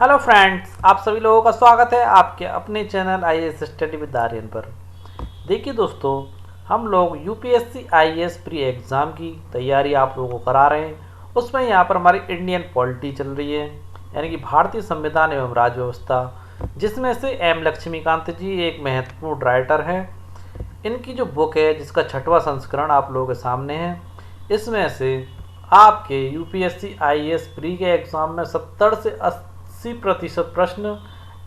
Hello friends, आप सभी लोगों का स्वागत है आपके अपने channel IAS study with Aryan पर। देखिए दोस्तों, हम लोग यूपीएससी आईएएस प्री एग्ज़ाम की तैयारी आप लोगों को करा रहे हैं। उसमें यहाँ पर हमारी इंडियन पॉलिटी चल रही है, यानी कि भारतीय संविधान एवं राज्य व्यवस्था, जिसमें से एम लक्ष्मीकांत जी एक महत्वपूर्ण राइटर हैं। इनकी जो बुक है, जिसका 6वां संस्करण आप लोगों के सामने है, इसमें से आपके यूपीएससी आईएएस प्री के एग्ज़ाम में 70 से 80% प्रश्न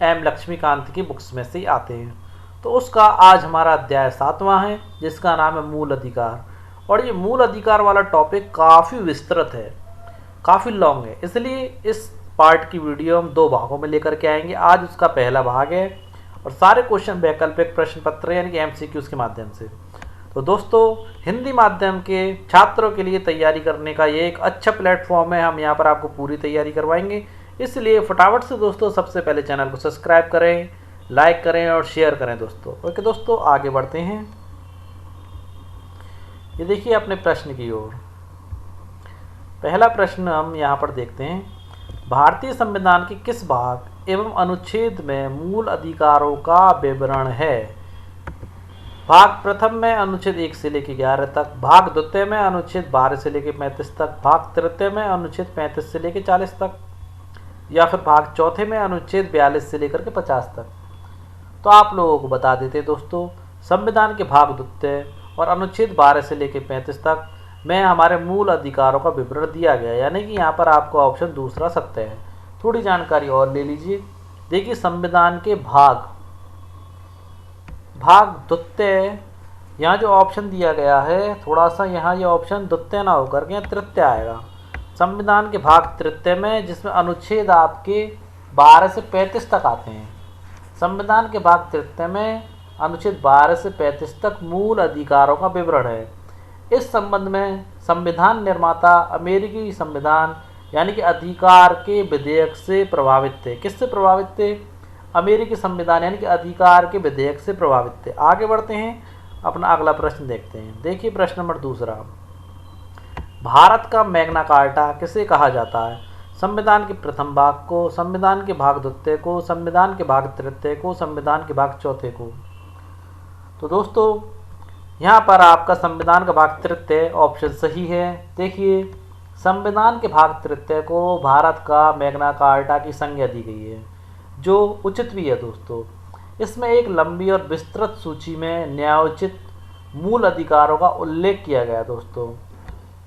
एम लक्ष्मीकांत की बुक्स में से ही आते हैं। तो उसका आज हमारा अध्याय 7वां है, जिसका नाम है मूल अधिकार। और ये मूल अधिकार वाला टॉपिक काफ़ी विस्तृत है, काफ़ी लॉन्ग है, इसलिए इस पार्ट की वीडियो हम 2 भागों में लेकर के आएंगे। आज उसका पहला भाग है और सारे क्वेश्चन वैकल्पिक प्रश्न पत्र यानी कि एमसीक्यूज़ के माध्यम से। तो दोस्तों, हिंदी माध्यम के छात्रों के लिए तैयारी करने का ये एक अच्छा प्लेटफॉर्म है। हम यहाँ पर आपको पूरी तैयारी करवाएंगे, इसलिए फटाफट से दोस्तों सबसे पहले चैनल को सब्सक्राइब करें, लाइक करें और शेयर करें दोस्तों। ओके दोस्तों, आगे बढ़ते हैं। ये देखिए अपने प्रश्न की ओर। पहला प्रश्न हम यहाँ पर देखते हैं, भारतीय संविधान के किस भाग एवं अनुच्छेद में मूल अधिकारों का विवरण है? भाग प्रथम में अनुच्छेद 1 से लेकर 11 तक, भाग द्वितीय में अनुच्छेद 12 से लेकर 35 तक, भाग तृतीय में अनुच्छेद 35 से लेकर 40 तक, या फिर भाग चौथे में अनुच्छेद 42 से लेकर के 50 तक। तो आप लोगों को बता देते दोस्तों, संविधान के भाग द्वितीय और अनुच्छेद 12 से लेकर 35 तक में हमारे मूल अधिकारों का विवरण दिया गया, यानी कि यहाँ पर आपका ऑप्शन दूसरा सत्य है। थोड़ी जानकारी और ले लीजिए। देखिए, संविधान के भाग द्वितीय, यहाँ जो ऑप्शन दिया गया है, थोड़ा सा यहाँ ये ऑप्शन द्वितीय ना होकर के तृतीय आएगा। संविधान के भाग तृतीय में, जिसमें अनुच्छेद आपके 12 से 35 तक आते हैं, संविधान के भाग तृतीय में अनुच्छेद 12 से 35 तक मूल अधिकारों का विवरण है। इस संबंध में संविधान निर्माता अमेरिकी संविधान यानी कि अधिकार के विधेयक से प्रभावित थे। किससे प्रभावित थे? अमेरिकी संविधान यानी कि अधिकार के विधेयक से प्रभावित थे। आगे बढ़ते हैं, अपना अगला प्रश्न देखते हैं। देखिए प्रश्न नंबर दूसरा, भारत का मैग्ना कार्टा किसे कहा जाता है? संविधान के प्रथम भाग को, संविधान के भाग द्वितीय को, संविधान के भाग तृतीय को, संविधान के भाग चौथे को। तो दोस्तों, यहाँ पर आपका संविधान का भाग तृतीय ऑप्शन सही है। देखिए, संविधान के भाग तृतीय को भारत का मैग्ना कार्टा की संज्ञा दी गई है, जो उचित भी है दोस्तों। इसमें एक लंबी और विस्तृत सूची में न्यायोचित मूल अधिकारों का उल्लेख किया गया है दोस्तों।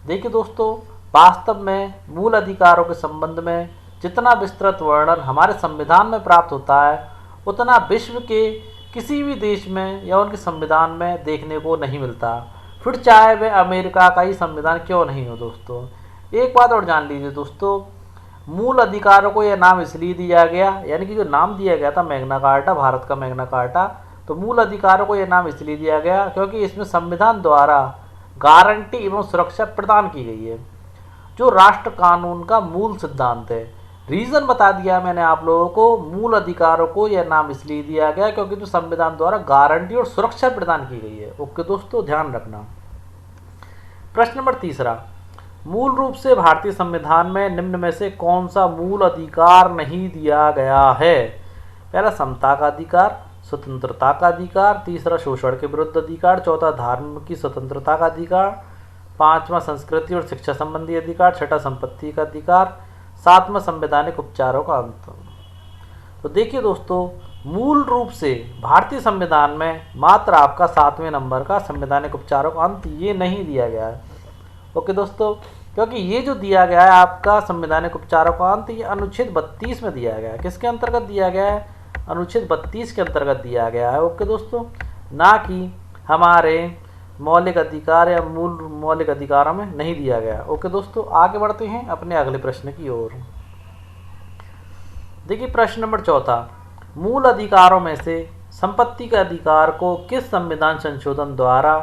देखिए दोस्तों, वास्तव में मूल अधिकारों के संबंध में जितना विस्तृत वर्णन हमारे संविधान में प्राप्त होता है, उतना विश्व के किसी भी देश में या उनके संविधान में देखने को नहीं मिलता, फिर चाहे वह अमेरिका का ही संविधान क्यों नहीं हो दोस्तों। एक बात और जान लीजिए दोस्तों, मूल अधिकारों को यह नाम इसलिए दिया गया, यानी कि जो नाम दिया गया था मैग्ना कार्टा, भारत का मैग्ना कार्टा, तो मूल अधिकारों को यह नाम इसलिए दिया गया क्योंकि इसमें संविधान द्वारा गारंटी एवं सुरक्षा प्रदान की गई है, जो राष्ट्र कानून का मूल सिद्धांत है। रीज़न बता दिया मैंने आप लोगों को, मूल अधिकारों को यह नाम इसलिए दिया गया क्योंकि जो संविधान द्वारा गारंटी और सुरक्षा प्रदान की गई है। ओके दोस्तों, ध्यान रखना। प्रश्न नंबर तीसरा, मूल रूप से भारतीय संविधान में निम्न में से कौन सा मूल अधिकार नहीं दिया गया है? पहला समता का अधिकार, स्वतंत्रता का अधिकार, तीसरा शोषण के विरुद्ध अधिकार, चौथा धर्म की स्वतंत्रता का अधिकार, पांचवा संस्कृति और शिक्षा संबंधी अधिकार, छठा संपत्ति का अधिकार, सातवां संवैधानिक उपचारों का अंत। तो देखिए दोस्तों, मूल रूप से भारतीय संविधान में मात्र आपका 7वें नंबर का संवैधानिक उपचारों का अंत ये नहीं दिया गया है। ओके दोस्तों, क्योंकि ये जो दिया गया है आपका संवैधानिक उपचारों का अंत, ये अनुच्छेद 32 में दिया गया है। किसके अंतर्गत दिया गया है? अनुच्छेद 32 के अंतर्गत दिया गया है। ओके दोस्तों, ना कि हमारे मौलिक अधिकार या मूल मौलिक अधिकारों में नहीं दिया गया। ओके दोस्तों, आगे बढ़ते हैं अपने अगले प्रश्न की ओर। देखिए प्रश्न नंबर चौथा, मूल अधिकारों में से संपत्ति के अधिकार को किस संविधान संशोधन द्वारा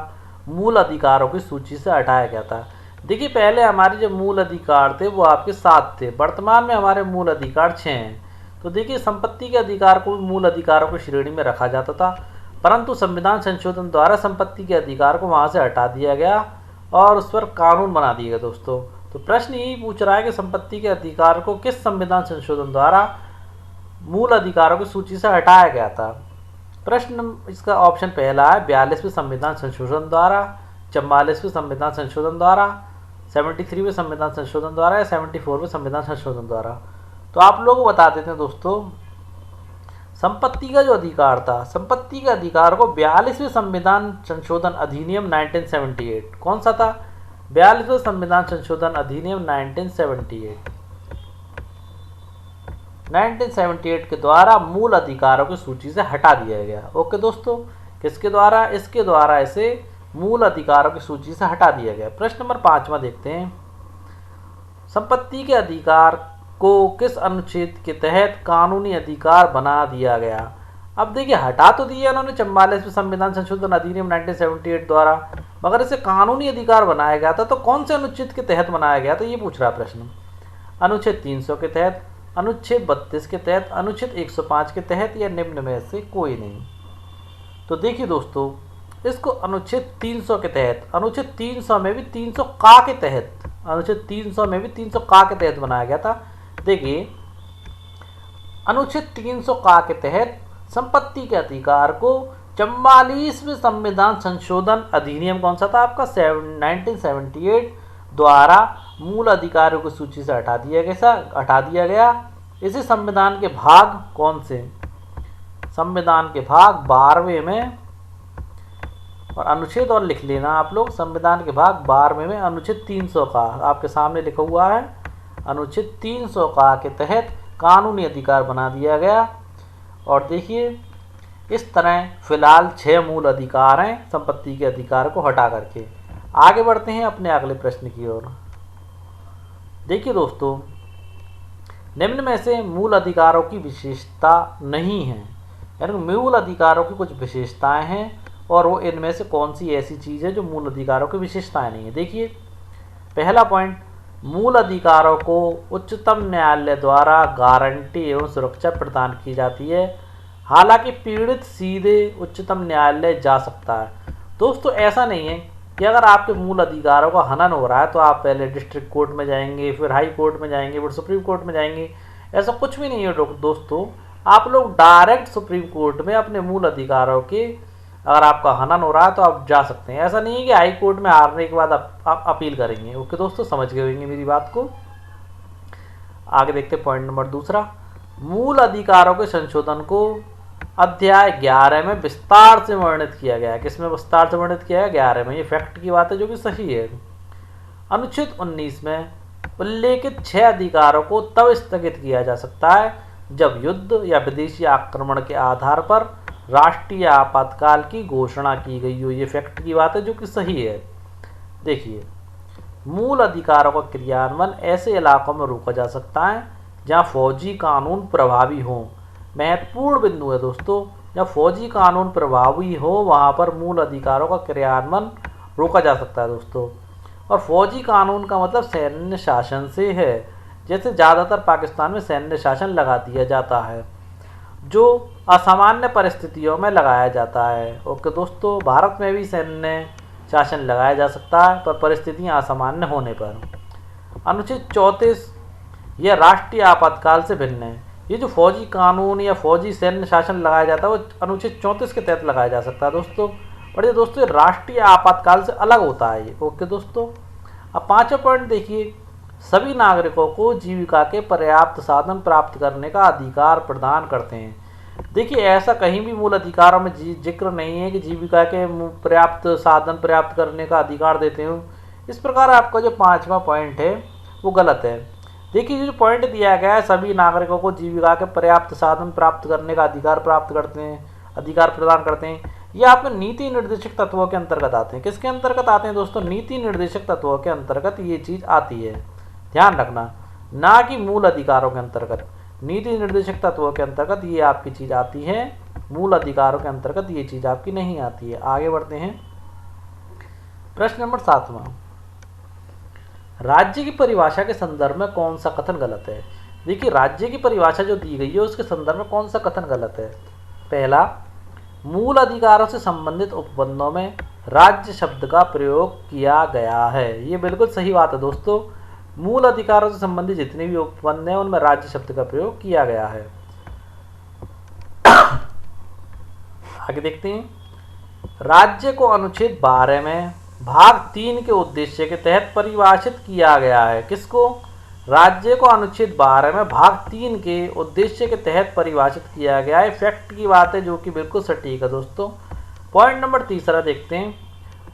मूल अधिकारों की सूची से हटाया गया था? देखिए, पहले हमारे जो मूल अधिकार थे वो आपके 7 थे, वर्तमान में हमारे मूल अधिकार 6 हैं। तो देखिए, संपत्ति के अधिकार को मूल अधिकारों की श्रेणी में रखा जाता था, परंतु संविधान संशोधन द्वारा संपत्ति के अधिकार को वहाँ से हटा दिया गया और उस पर कानून बना दिया गया दोस्तों। तो प्रश्न यही पूछ रहा है कि संपत्ति के अधिकार को किस संविधान संशोधन द्वारा मूल अधिकारों की सूची से हटाया गया था। प्रश्न इसका ऑप्शन पहला है 42वें संविधान संशोधन द्वारा, 44वें संविधान संशोधन द्वारा, 73वें संविधान संशोधन द्वारा या 74वें संविधान संशोधन द्वारा। तो आप लोगों को बता देते हैं दोस्तों, संपत्ति का जो अधिकार था, संपत्ति के अधिकार को 42वें संविधान संशोधन अधिनियम 1978, कौन सा था? 42वें संविधान संशोधन अधिनियम 1978 के द्वारा मूल अधिकारों की सूची से हटा दिया गया। ओके दोस्तों, किसके द्वारा? इसके द्वारा इसे मूल अधिकारों की सूची से हटा दिया गया। प्रश्न नंबर 5वां देखते हैं, संपत्ति के अधिकार को किस अनुच्छेद के तहत कानूनी अधिकार बना दिया गया? अब देखिए, हटा तो दिया उन्होंने 44वें संविधान संशोधन अधिनियम 1978 द्वारा, मगर इसे कानूनी अधिकार बनाया गया था तो कौन से अनुच्छेद के तहत बनाया गया था, ये पूछ रहा प्रश्न। अनुच्छेद 300 के तहत, अनुच्छेद 32 के तहत, अनुच्छेद 105 के तहत या निम्न में से कोई नहीं। तो देखिए दोस्तों, इसको अनुच्छेद 300 के तहत, अनुच्छेद 300 में भी 300 का के तहत, अनुच्छेद 300 में भी 300 का के तहत बनाया गया था। देखिए, अनुच्छेद 300 का के तहत संपत्ति के अधिकार को 44वें संविधान संशोधन अधिनियम कौन सा था आपका? 1978 द्वारा मूल अधिकारों की सूची से हटा दिया गया। इसे संविधान के भाग कौन से? संविधान के भाग 12वें में, और अनुच्छेद और लिख लेना आप लोग, संविधान के भाग 12वें में अनुच्छेद 300 का आपके सामने लिखा हुआ है, अनुच्छेद 300 का के तहत कानूनी अधिकार बना दिया गया। और देखिए, इस तरह फिलहाल 6 मूल अधिकार हैं संपत्ति के अधिकार को हटा करके। आगे बढ़ते हैं अपने अगले प्रश्न की ओर। देखिए दोस्तों, निम्न में से मूल अधिकारों की विशेषता नहीं है, यानी मूल अधिकारों की कुछ विशेषताएं हैं और वो इनमें से कौन सी ऐसी चीज़ है जो मूल अधिकारों की विशेषताएं नहीं है। देखिए, पहला पॉइंट, मूल अधिकारों को उच्चतम न्यायालय द्वारा गारंटी एवं सुरक्षा प्रदान की जाती है, हालांकि पीड़ित सीधे उच्चतम न्यायालय जा सकता है। दोस्तों, ऐसा नहीं है कि अगर आपके मूल अधिकारों का हनन हो रहा है तो आप पहले डिस्ट्रिक्ट कोर्ट में जाएंगे, फिर हाई कोर्ट में जाएंगे, फिर सुप्रीम कोर्ट में जाएंगे। ऐसा कुछ भी नहीं है दोस्तों, आप लोग डायरेक्ट सुप्रीम कोर्ट में अपने मूल अधिकारों के, अगर आपका हनन हो रहा है तो आप जा सकते हैं। ऐसा नहीं है कि हाई कोर्ट में हारने के बाद आप अपील करेंगे। ओके दोस्तों, समझ गए होंगे मेरी बात को। आगे देखते हैं पॉइंट नंबर दूसरा, मूल अधिकारों के संशोधन को अध्याय 11 में विस्तार से वर्णित किया गया है। किसमें विस्तार से वर्णित किया है? 11 में। ये फैक्ट की बात है जो कि सही है। अनुच्छेद 19 में उल्लेखित 6 अधिकारों को तब स्थगित किया जा सकता है जब युद्ध या विदेशी आक्रमण के आधार पर राष्ट्रीय आपातकाल की घोषणा की गई हो। ये फैक्ट की बात है जो कि सही है। देखिए, मूल अधिकारों का क्रियान्वयन ऐसे इलाकों में रोका जा सकता है जहां फौजी कानून प्रभावी हों। महत्वपूर्ण बिंदु है दोस्तों, जब फौजी कानून प्रभावी हो वहां पर मूल अधिकारों का क्रियान्वयन रोका जा सकता है दोस्तों। और फौजी कानून का मतलब सैन्य शासन से है, जैसे ज़्यादातर पाकिस्तान में सैन्य शासन लगा दिया जाता है जो असामान्य परिस्थितियों में लगाया जाता है। ओके दोस्तों, भारत में भी सैन्य शासन लगाया जा सकता है पर परिस्थितियां असामान्य होने पर। अनुच्छेद 34 यह राष्ट्रीय आपातकाल से भिन्न है। ये जो फौजी कानून या फौजी सैन्य शासन लगाया जाता है वो अनुच्छेद 34 के तहत लगाया जा सकता है दोस्तों। और ये दोस्तों राष्ट्रीय आपातकाल से अलग होता है ये। ओके दोस्तों, अब 5वां पॉइंट देखिए, सभी नागरिकों को जीविका के पर्याप्त साधन प्राप्त करने का अधिकार प्रदान करते हैं। देखिए, ऐसा कहीं भी मूल अधिकारों में जिक्र नहीं है कि जीविका के पर्याप्त साधन प्राप्त करने का अधिकार देते हो। इस प्रकार आपका जो 5वां पॉइंट है वो गलत है। देखिए, जो पॉइंट दिया गया है सभी नागरिकों को जीविका के पर्याप्त साधन प्राप्त करने का अधिकार प्रदान करते हैं, ये आपके नीति निर्देशक तत्वों के अंतर्गत आते हैं। किसके अंतर्गत आते हैं दोस्तों? नीति निर्देशक तत्वों के अंतर्गत ये चीज़ आती है, ध्यान रखना, ना कि मूल अधिकारों के अंतर्गत। नीति निर्देशक तत्वों के अंतर्गत ये आपकी चीज़ आती है, मूल अधिकारों के अंतर्गत ये चीज़ आपकी नहीं आती है। आगे बढ़ते हैं, प्रश्न नंबर 7वां, राज्य की परिभाषा के संदर्भ में कौन सा कथन गलत है? देखिए, राज्य की परिभाषा जो दी गई है उसके संदर्भ में कौन सा कथन गलत है? पहला, मूल अधिकारों से संबंधित उपबंधों में राज्य शब्द का प्रयोग किया गया है। ये बिल्कुल सही बात है दोस्तों, मूल अधिकारों से संबंधित जितने भी उपबंध हैं उनमें राज्य शब्द का प्रयोग किया गया है। आगे देखते हैं। राज्य को अनुच्छेद 12 में भाग 3 के उद्देश्य के तहत परिभाषित किया गया है। किसको? राज्य को अनुच्छेद 12 में भाग 3 के उद्देश्य के तहत परिभाषित किया गया है। फैक्ट की बात है जो कि बिल्कुल सटीक है दोस्तों। पॉइंट नंबर तीसरा देखते हैं।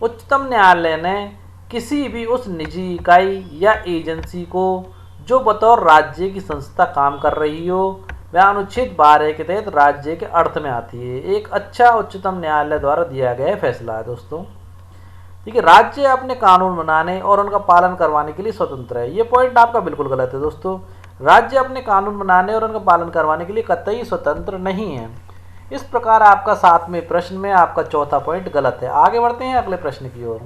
उच्चतम न्यायालय ने किसी भी उस निजी इकाई या एजेंसी को जो बतौर राज्य की संस्था काम कर रही हो वह अनुच्छेद 12 के तहत राज्य के अर्थ में आती है। एक अच्छा उच्चतम न्यायालय द्वारा दिया गया फैसला है दोस्तों। ठीक है, राज्य अपने कानून बनाने और उनका पालन करवाने के लिए स्वतंत्र है। ये पॉइंट आपका बिल्कुल गलत है दोस्तों। राज्य अपने कानून बनाने और उनका पालन करवाने के लिए कतई स्वतंत्र नहीं है। इस प्रकार आपका 7वें प्रश्न में आपका चौथा पॉइंट गलत है। आगे बढ़ते हैं अगले प्रश्न की ओर।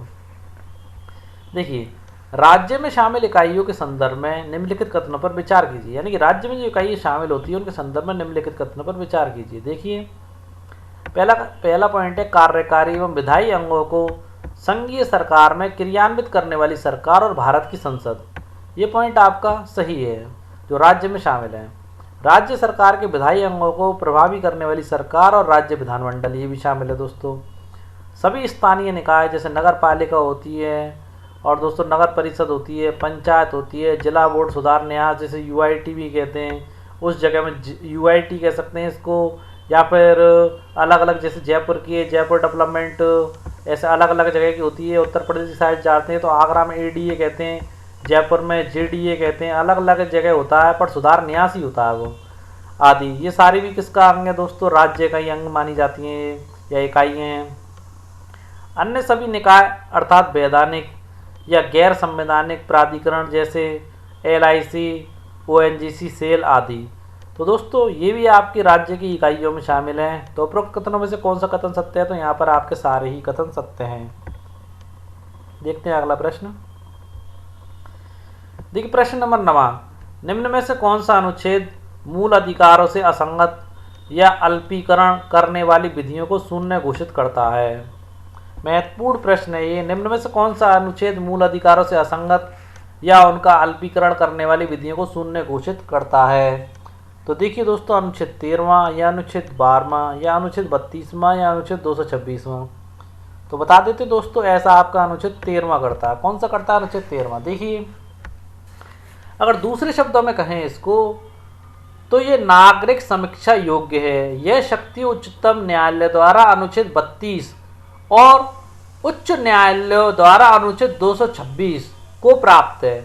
देखिए, राज्य में शामिल इकाइयों के संदर्भ में निम्नलिखित कथनों पर विचार कीजिए। यानी कि राज्य में जो इकाइयाँ शामिल होती है उनके संदर्भ में निम्नलिखित कथनों पर विचार कीजिए। देखिए, पहला पॉइंट है कार्यकारी एवं विधायी अंगों को संघीय सरकार में क्रियान्वित करने वाली सरकार और भारत की संसद। ये पॉइंट आपका सही है जो राज्य में शामिल है। राज्य सरकार के विधायी अंगों को प्रभावी करने वाली सरकार और राज्य विधानमंडल ये भी शामिल है दोस्तों। सभी स्थानीय निकाय जैसे नगर पालिका होती है और दोस्तों नगर परिषद होती है, पंचायत होती है, जिला बोर्ड सुधार न्यास जैसे यूआईटी भी कहते हैं, उस जगह में यूआईटी कह सकते हैं इसको, या फिर अलग अलग जैसे जयपुर की है जयपुर डेवलपमेंट, ऐसे अलग अलग जगह की होती है। उत्तर प्रदेश की साइड जाते हैं तो आगरा में एडीए कहते हैं, जयपुर में जेडीए कहते हैं, अलग अलग जगह होता है पर सुधार न्यास ही होता है वो आदि। ये सारी भी किसका अंग है दोस्तों? राज्य का ही अंग मानी जाती हैं या इकाइयाँ हैं। अन्य सभी निकाय अर्थात वैधानिक या गैर संवैधानिक प्राधिकरण जैसे एलआईसी, ओएनजीसी, सेल आदि। तो दोस्तों ये भी आपके राज्य की इकाइयों में शामिल हैं। तो उपरोक्त कथनों में से कौन सा कथन सत्य है? तो यहाँ पर आपके सारे ही कथन सत्य हैं। देखते हैं अगला प्रश्न। देखिए प्रश्न नंबर 9, निम्न में से कौन सा अनुच्छेद मूल अधिकारों से असंगत या अल्पीकरण करने वाली विधियों को शून्य घोषित करता है? महत्वपूर्ण प्रश्न है ये। निम्न में से कौन सा अनुच्छेद मूल अधिकारों से असंगत या उनका अल्पीकरण करने वाली विधियों को शून्य घोषित करता है? तो देखिए दोस्तों, अनुच्छेद 13वां या अनुच्छेद 12वां या अनुच्छेद 32वां या अनुच्छेद 226वां। तो बता देते दोस्तों, ऐसा आपका अनुच्छेद 13वां करता है। कौन सा करता है? अनुच्छेद 13वां। देखिए, अगर दूसरे शब्दों में कहें इसको तो ये नागरिक समीक्षा योग्य है। यह शक्ति उच्चतम न्यायालय द्वारा अनुच्छेद 32 और उच्च न्यायालय द्वारा अनुच्छेद 226 को प्राप्त है।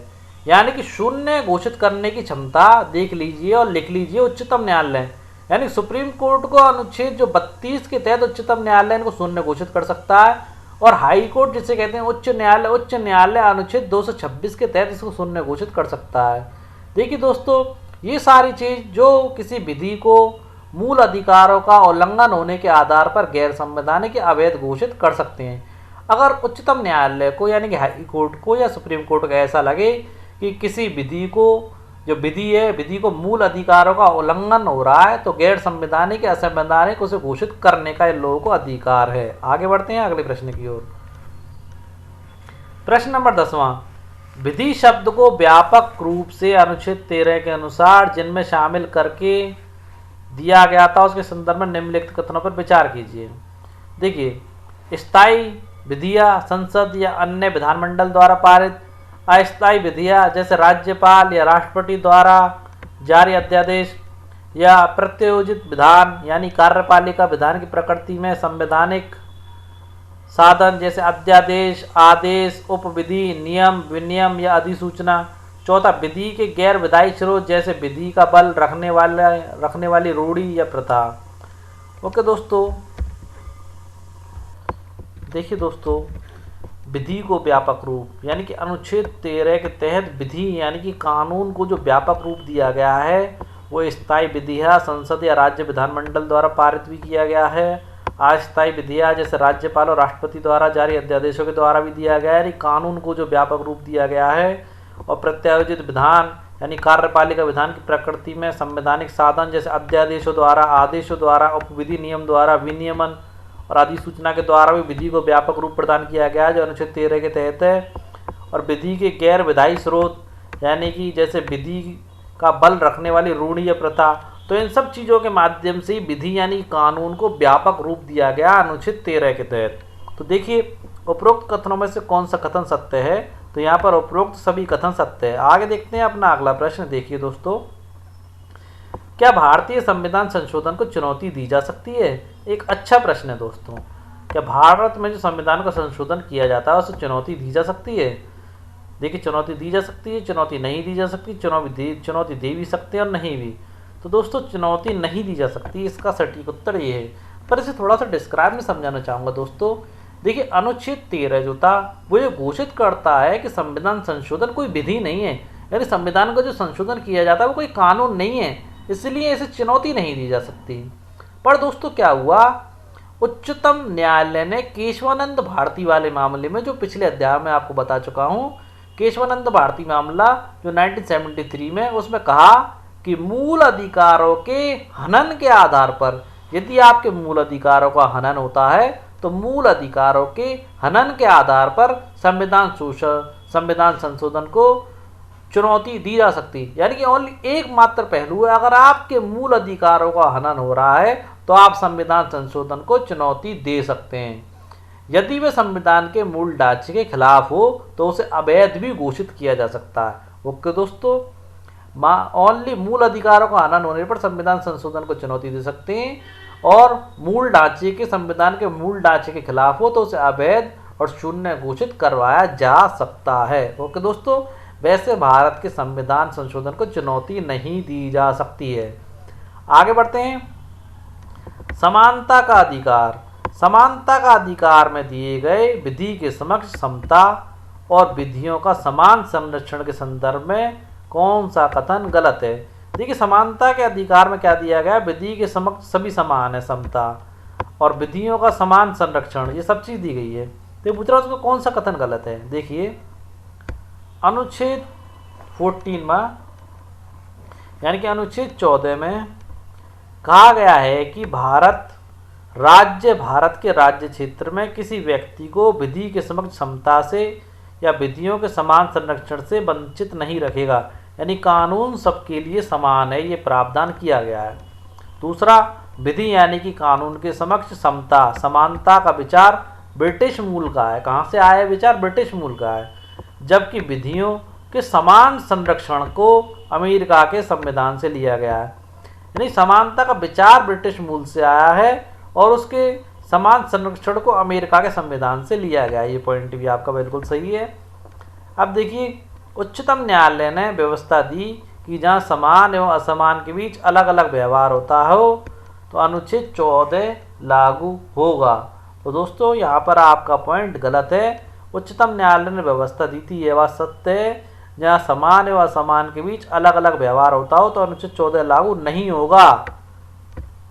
यानी कि शून्य घोषित करने की क्षमता देख लीजिए और लिख लीजिए उच्चतम न्यायालय, यानी सुप्रीम कोर्ट को अनुच्छेद जो 32 के तहत उच्चतम न्यायालय इनको शून्य घोषित कर सकता है, और हाई कोर्ट जिसे कहते हैं उच्च न्यायालय अनुच्छेद 226 के तहत इसको शून्य घोषित कर सकता है। देखिए दोस्तों, ये सारी चीज़ जो किसी विधि को मूल अधिकारों का उल्लंघन होने के आधार पर गैर संवैधानिक या अवैध घोषित कर सकते हैं। अगर उच्चतम न्यायालय को यानी कि हाई कोर्ट को या सुप्रीम कोर्ट को ऐसा लगे कि किसी विधि को जो विधि है विधि को मूल अधिकारों का उल्लंघन हो रहा है तो गैर संवैधानिक या असंवैधानिक उसे घोषित करने का इन लोगों को अधिकार है। आगे बढ़ते हैं अगले प्रश्न की ओर। प्रश्न नंबर 10वां, विधि शब्द को व्यापक रूप से अनुच्छेद 13 के अनुसार जिनमें शामिल करके दिया गया था उसके संदर्भ में निम्नलिखित कथनों पर विचार कीजिए। देखिए, स्थायी विधियां संसद या अन्य विधानमंडल द्वारा पारित, अस्थायी विधियां जैसे राज्यपाल या राष्ट्रपति द्वारा जारी अध्यादेश या प्रत्योजित विधान यानी कार्यपालिका विधान की प्रकृति में संवैधानिक साधन जैसे अध्यादेश, आदेश, उपविधि, नियम, विनियम या अधिसूचना। चौथा, विधि के गैर विधायी स्रोत जैसे विधि का बल रखने वाली रूढ़ी या प्रथा। ओके दोस्तों, देखिए दोस्तों, विधि को व्यापक रूप यानी कि अनुच्छेद 13 के तहत विधि यानी कि कानून को जो व्यापक रूप दिया गया है वो स्थायी विधियां संसद या राज्य विधानमंडल द्वारा पारित भी किया गया है, अस्थायी विधियां जैसे राज्यपाल और राष्ट्रपति द्वारा जारी अध्यादेशों के द्वारा भी दिया गया है। यानी कानून को जो व्यापक रूप दिया गया है, और प्रत्यायोजित विधान यानी कार्यपालिका विधान की प्रकृति में संवैधानिक साधन जैसे अध्यादेशों द्वारा, आदेशों द्वारा, उपविधि नियम द्वारा, विनियमन और अधिसूचना के द्वारा भी विधि को व्यापक रूप प्रदान किया गया है जो अनुच्छेद 13 के तहत है। और विधि के गैर विधायी स्रोत यानी कि जैसे विधि का बल रखने वाली रूढ़ी या प्रथा, तो इन सब चीज़ों के माध्यम से विधि यानी कानून को व्यापक रूप दिया गया अनुच्छेद 13 के तहत। तो देखिए उपरोक्त कथनों में से कौन सा कथन सत्य है, तो यहाँ पर उपरोक्त सभी कथन सत्य है। आगे देखते हैं अपना अगला प्रश्न। देखिए दोस्तों, क्या भारतीय संविधान संशोधन को चुनौती दी जा सकती है? एक अच्छा प्रश्न है दोस्तों। क्या भारत में जो संविधान का संशोधन किया जाता है उसे चुनौती दी जा सकती है? देखिए चुनौती दी जा सकती है, चुनौती नहीं दी जा सकती, चुनौती दे भी सकते हैं और नहीं भी। तो दोस्तों चुनौती नहीं दी जा सकती, इसका सटीक उत्तर ये है। पर इसे थोड़ा सा डिस्क्राइब में समझाना चाहूँगा दोस्तों। देखिए अनुच्छेद 13 जो था वो ये घोषित करता है कि संविधान संशोधन कोई विधि नहीं है, यानी संविधान का जो संशोधन किया जाता है वो कोई कानून नहीं है, इसलिए इसे चुनौती नहीं दी जा सकती। पर दोस्तों क्या हुआ, उच्चतम न्यायालय ने केशवानंद भारती वाले मामले में, जो पिछले अध्याय में आपको बता चुका हूँ, केशवानंद भारती मामला जो 1973 में, उसमें कहा कि मूल अधिकारों के हनन के आधार पर, यदि आपके मूल अधिकारों का हनन होता है तो मूल अधिकारों के हनन के आधार पर संविधान संशोधन को चुनौती दी जा सकती है। यानी कि ओनली एकमात्र पहलू है, अगर आपके मूल अधिकारों का हनन हो रहा है तो आप संविधान संशोधन को चुनौती दे सकते हैं। यदि वे संविधान के मूल ढांचे के खिलाफ हो तो उसे अवैध भी घोषित किया जा सकता है। ओके दोस्तों, ओनली मूल अधिकारों का हनन होने पर संविधान संशोधन को चुनौती दे सकते हैं, और मूल ढांचे के, संविधान के मूल ढांचे के खिलाफ हो तो उसे अवैध और शून्य घोषित करवाया जा सकता है। ओके दोस्तों, वैसे भारत के संविधान संशोधन को चुनौती नहीं दी जा सकती है। आगे बढ़ते हैं। समानता का अधिकार। समानता का अधिकार में दिए गए विधि के समक्ष समता और विधियों का समान संरक्षण के संदर्भ में कौन सा कथन गलत है? देखिए समानता के अधिकार में क्या दिया गया, विधि के समक्ष सभी समान है, समता और विधियों का समान संरक्षण, ये सब चीज़ दी गई है। तो पूछ रहा उसमें कौन सा कथन गलत है। देखिए अनुच्छेद 14 में, यानी कि अनुच्छेद 14 में कहा गया है कि भारत के राज्य क्षेत्र में किसी व्यक्ति को विधि के समक्ष समता से या विधियों के समान संरक्षण से वंचित नहीं रखेगा, यानी कानून सबके लिए समान है, ये प्रावधान किया गया है। दूसरा, विधि यानी कि कानून के समक्ष समता, समानता का विचार ब्रिटिश मूल का है। कहाँ से आया विचार? ब्रिटिश मूल का है। जबकि विधियों के समान संरक्षण को अमेरिका के संविधान से लिया गया है, यानी समानता का विचार ब्रिटिश मूल से आया है और उसके समान संरक्षण को अमेरिका के संविधान से लिया गया है। ये पॉइंट भी आपका बिल्कुल सही है। अब देखिए उच्चतम न्यायालय ने व्यवस्था दी कि जहाँ समान एवं असमान के बीच अलग अलग व्यवहार होता हो तो अनुच्छेद 14 लागू होगा। तो दोस्तों यहाँ पर आपका पॉइंट गलत है। उच्चतम न्यायालय ने व्यवस्था दी थी, ये बात सत्य है। जहाँ समान एवं असमान के बीच अलग अलग व्यवहार होता हो तो अनुच्छेद 14 लागू नहीं होगा।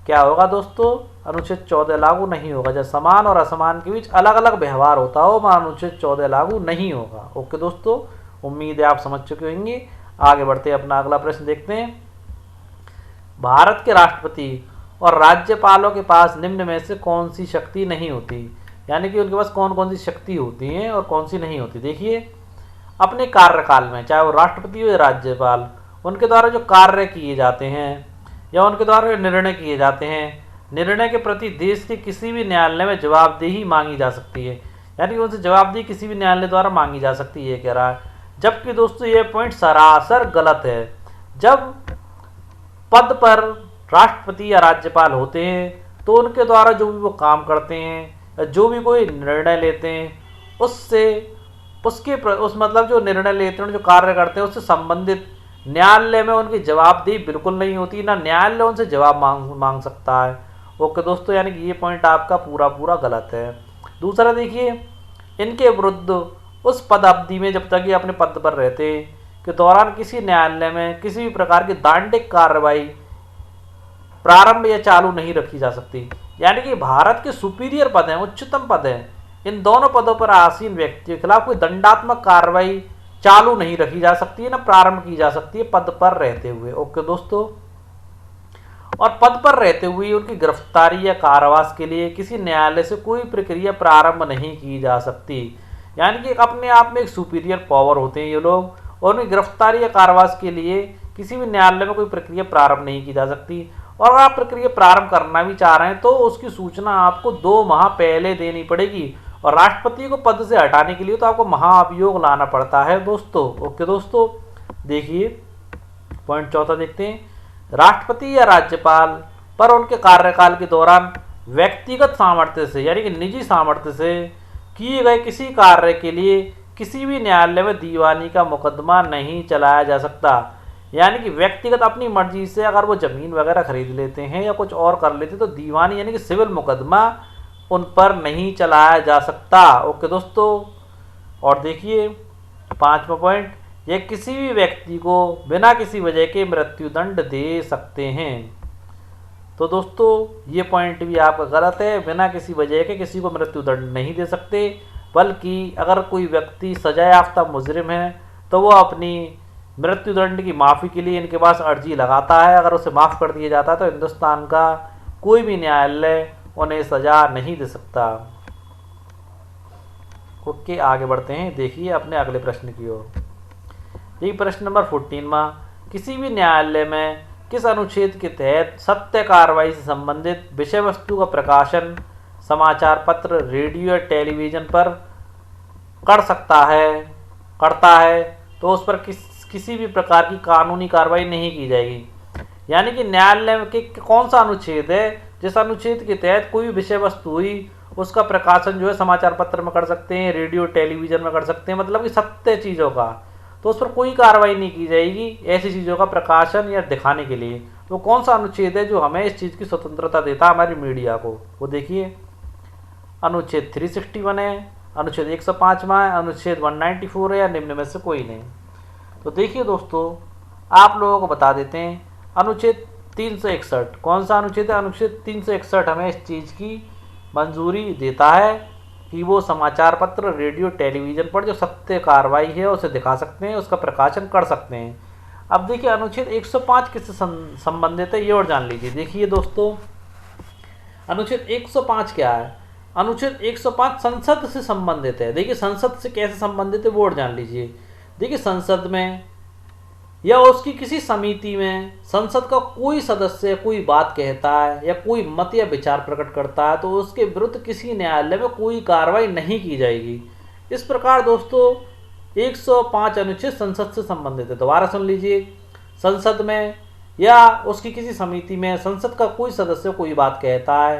क्या होगा दोस्तों? अनुच्छेद 14 लागू नहीं होगा। जब समान और असमान के बीच अलग अलग व्यवहार होता हो वहाँ अनुच्छेद 14 लागू नहीं होगा। ओके दोस्तों, उम्मीद है आप समझ चुके होंगे। आगे बढ़ते हैं, अपना अगला प्रश्न देखते हैं। भारत के राष्ट्रपति और राज्यपालों के पास निम्न में से कौन सी शक्ति नहीं होती, यानी कि उनके पास कौन कौन सी शक्ति होती हैं और कौन सी नहीं होती। देखिए अपने कार्यकाल में, चाहे वो राष्ट्रपति हो या राज्यपाल, उनके द्वारा जो कार्य किए जाते हैं या उनके द्वारा निर्णय किए जाते हैं, निर्णय के प्रति देश के किसी भी न्यायालय में जवाबदेही मांगी जा सकती है, यानी कि उनसे जवाबदेही किसी भी न्यायालय द्वारा मांगी जा सकती है, कह रहा है। जबकि दोस्तों ये पॉइंट सरासर गलत है। जब पद पर राष्ट्रपति या राज्यपाल होते हैं तो उनके द्वारा जो भी वो काम करते हैं या जो भी कोई निर्णय लेते हैं उस मतलब जो निर्णय लेते हैं, जो कार्य करते हैं, उससे संबंधित न्यायालय में उनकी जवाबदेही बिल्कुल नहीं होती, ना न्यायालय उनसे जवाब मांग सकता है। ओके दोस्तों, यानी कि ये पॉइंट आपका पूरा गलत है। दूसरा देखिए, इनके विरुद्ध उस पद अवधि में, जब तक ये अपने पद पर रहते के दौरान, किसी न्यायालय में किसी भी प्रकार की दांडिक कार्रवाई प्रारंभ या चालू नहीं रखी जा सकती। यानी कि भारत के सुपीरियर पद हैं, उच्चतम पद हैं, इन दोनों पदों पर आसीन व्यक्ति के खिलाफ कोई दंडात्मक कार्रवाई चालू नहीं रखी जा सकती है, ना प्रारंभ की जा सकती है पद पर रहते हुए। ओके दोस्तों, और पद पर रहते हुए उनकी गिरफ्तारी या कारावास के लिए किसी न्यायालय से कोई प्रक्रिया प्रारंभ नहीं की जा सकती। यानी कि अपने आप में एक सुपीरियर पावर होते हैं ये लोग, और उनकी गिरफ्तारी या कारावास के लिए किसी भी न्यायालय में कोई प्रक्रिया प्रारंभ नहीं की जा सकती। और अगर आप प्रक्रिया प्रारंभ करना भी चाह रहे हैं तो उसकी सूचना आपको 2 माह पहले देनी पड़ेगी। और राष्ट्रपति को पद से हटाने के लिए तो आपको महाअभियोग लाना पड़ता है दोस्तों। ओके दोस्तों, देखिए पॉइंट चौथा देखते हैं। राष्ट्रपति या राज्यपाल पर उनके कार्यकाल के दौरान व्यक्तिगत सामर्थ्य से यानी कि निजी सामर्थ्य से किए गए किसी कार्य के लिए किसी भी न्यायालय में दीवानी का मुकदमा नहीं चलाया जा सकता। यानी कि व्यक्तिगत अपनी मर्जी से अगर वो ज़मीन वगैरह खरीद लेते हैं या कुछ और कर लेते हैं तो दीवानी यानी कि सिविल मुकदमा उन पर नहीं चलाया जा सकता। ओके दोस्तों, और देखिए 5वां पॉइंट, ये किसी भी व्यक्ति को बिना किसी वजह के मृत्युदंड दे सकते हैं। तो दोस्तों ये पॉइंट भी आपका गलत है, बिना किसी वजह के किसी को मृत्युदंड नहीं दे सकते, बल्कि अगर कोई व्यक्ति सजा याफ्ता मुजरिम है तो वो अपनी मृत्युदंड की माफ़ी के लिए इनके पास अर्जी लगाता है। अगर उसे माफ़ कर दिया जाता है तो हिंदुस्तान का कोई भी न्यायालय उन्हें सजा नहीं दे सकता। ओके, आगे बढ़ते हैं। देखिए अपने अगले प्रश्न की ओर। ये प्रश्न नंबर 14वां, किसी भी न्यायालय में किस अनुच्छेद के तहत सत्य कार्रवाई से संबंधित विषय वस्तु का प्रकाशन समाचार पत्र, रेडियो या टेलीविज़न पर करता है तो उस पर किसी भी प्रकार की कानूनी कार्रवाई नहीं की जाएगी। यानी कि न्यायालय के कौन सा अनुच्छेद है जिस अनुच्छेद के तहत कोई विषय वस्तु हुई उसका प्रकाशन जो है समाचार पत्र में कर सकते हैं, रेडियो टेलीविज़न में कर सकते हैं, मतलब कि सत्य चीज़ों का, तो उस पर कोई कार्रवाई नहीं की जाएगी ऐसी चीज़ों का प्रकाशन या दिखाने के लिए। तो कौन सा अनुच्छेद है जो हमें इस चीज़ की स्वतंत्रता देता है हमारी मीडिया को, वो देखिए अनुच्छेद 361 है, अनुच्छेद 105वां है, अनुच्छेद 194 है या निम्न में से कोई नहीं। तो देखिए दोस्तों आप लोगों को बता देते हैं अनुच्छेद 361 कौन सा अनुच्छेद है। अनुच्छेद 361 हमें इस चीज़ की मंजूरी देता है कि वो समाचार पत्र, रेडियो टेलीविज़न पर जो सत्य कार्रवाई है उसे दिखा सकते हैं, उसका प्रकाशन कर सकते हैं। अब देखिए अनुच्छेद 105 किससे संबंधित है ये और जान लीजिए। देखिए दोस्तों अनुच्छेद 105 क्या है। अनुच्छेद 105 संसद से संबंधित है। देखिए संसद से कैसे संबंधित है वो और जान लीजिए। देखिए संसद में या उसकी किसी समिति में संसद का कोई सदस्य कोई बात कहता है या कोई मत या विचार प्रकट करता है तो उसके विरुद्ध किसी न्यायालय में कोई कार्रवाई नहीं की जाएगी। इस प्रकार दोस्तों 105 अनुच्छेद संसद से संबंधित है। दोबारा सुन लीजिए, संसद में या उसकी किसी समिति में संसद का कोई सदस्य कोई बात कहता है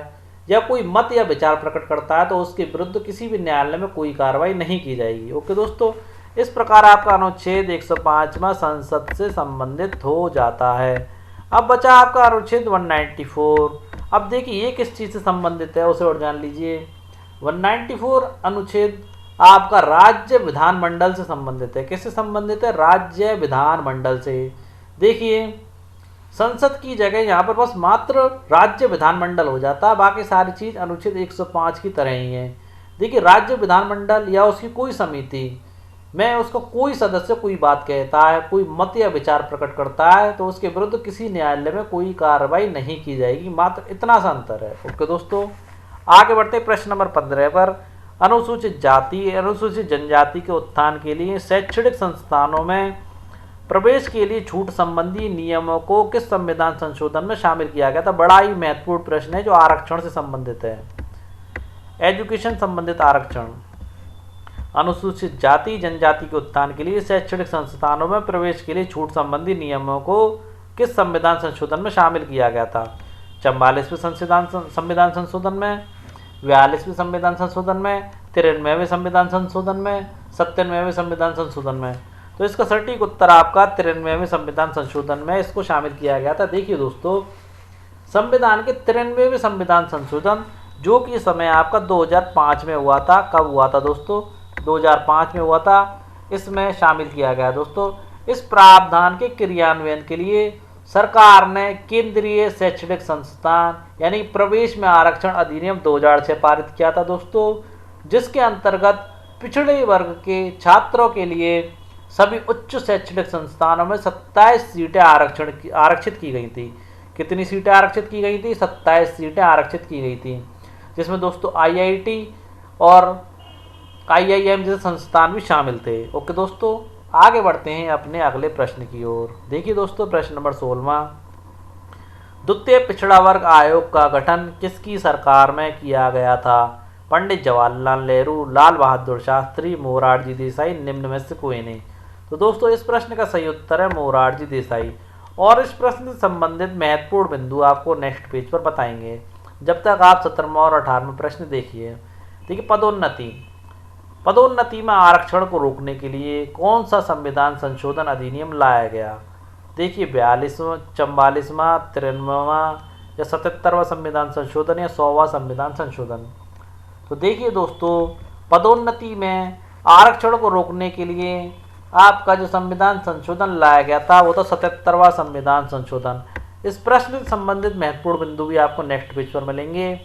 या कोई मत या विचार प्रकट करता है तो उसके विरुद्ध किसी भी न्यायालय में कोई कार्रवाई नहीं की जाएगी। ओके दोस्तों, इस प्रकार आपका अनुच्छेद 105वां संसद से संबंधित हो जाता है। अब बचा आपका अनुच्छेद 194। अब देखिए ये किस चीज़ से संबंधित है उसे और जान लीजिए। 194 अनुच्छेद आपका राज्य विधानमंडल से संबंधित है। किससे संबंधित है? राज्य विधानमंडल से। देखिए संसद की जगह यहाँ पर बस मात्र राज्य विधानमंडल हो जाता है, बाकी सारी चीज़ अनुच्छेद 105 की तरह ही है। देखिए राज्य विधानमंडल या उसकी कोई समिति में उसका कोई सदस्य कोई बात कहता है, कोई मत या विचार प्रकट करता है तो उसके विरुद्ध किसी न्यायालय में कोई कार्रवाई नहीं की जाएगी। मात्र इतना सा अंतर है। ओके दोस्तों, आगे बढ़ते प्रश्न नंबर 15 पर। अनुसूचित जाति अनुसूचित जनजाति के उत्थान के लिए शैक्षणिक संस्थानों में प्रवेश के लिए छूट संबंधी नियमों को किस संविधान संशोधन में शामिल किया गया था? बड़ा ही महत्वपूर्ण प्रश्न है जो आरक्षण से संबंधित है। एजुकेशन संबंधित आरक्षण। अनुसूचित जाति जनजाति के उत्थान के लिए शैक्षणिक संस्थानों में प्रवेश के लिए छूट संबंधी नियमों को किस संविधान संशोधन में शामिल किया गया था? 44वें संविधान संशोधन में, 42वें संविधान संशोधन में, 93वें संविधान संशोधन में, 97वें संविधान संशोधन में। तो इसका सटीक उत्तर आपका 93वें संविधान संशोधन में इसको शामिल किया गया था। देखिए दोस्तों संविधान के 93वें संविधान संशोधन जो कि समय आपका 2005 में हुआ था। कब हुआ था दोस्तों? 2005 में हुआ था। इसमें शामिल किया गया दोस्तों। इस प्रावधान के क्रियान्वयन के लिए सरकार ने केंद्रीय शैक्षणिक संस्थान यानी प्रवेश में आरक्षण अधिनियम 2006 पारित किया था दोस्तों, जिसके अंतर्गत पिछड़े वर्ग के छात्रों के लिए सभी उच्च शैक्षणिक संस्थानों में 27 सीटें आरक्षित की गई थी। कितनी सीटें आरक्षित की गई थी? 27 सीटें आरक्षित की गई थी, जिसमें दोस्तों IIT और IIM जैसे संस्थान भी शामिल थे। ओके दोस्तों, आगे बढ़ते हैं अपने अगले प्रश्न की ओर। देखिए दोस्तों, प्रश्न नंबर 16। द्वितीय पिछड़ा वर्ग आयोग का गठन किसकी सरकार में किया गया था? पंडित जवाहरलाल नेहरू, लाल बहादुर शास्त्री, मोरारजी देसाई, निम्न में से कोई नहीं। तो दोस्तों, इस प्रश्न का सही उत्तर है मोरारजी देसाई। और इस प्रश्न से संबंधित महत्वपूर्ण बिंदु आपको नेक्स्ट पेज पर बताएंगे। जब तक आप 17वां और 18वां प्रश्न देखिए। देखिए, पदोन्नति। पदोन्नति में आरक्षण को रोकने के लिए कौन सा संविधान संशोधन अधिनियम लाया गया? देखिए, 42वां, 44वां, 93वां या 77वां संविधान संशोधन या 100वां संविधान संशोधन। तो देखिए दोस्तों, पदोन्नति में आरक्षण को रोकने के लिए आपका जो संविधान संशोधन लाया गया था वो तो 77वां संविधान संशोधन। इस प्रश्न से संबंधित महत्वपूर्ण बिंदु भी आपको नेक्स्ट पेज पर मिलेंगे।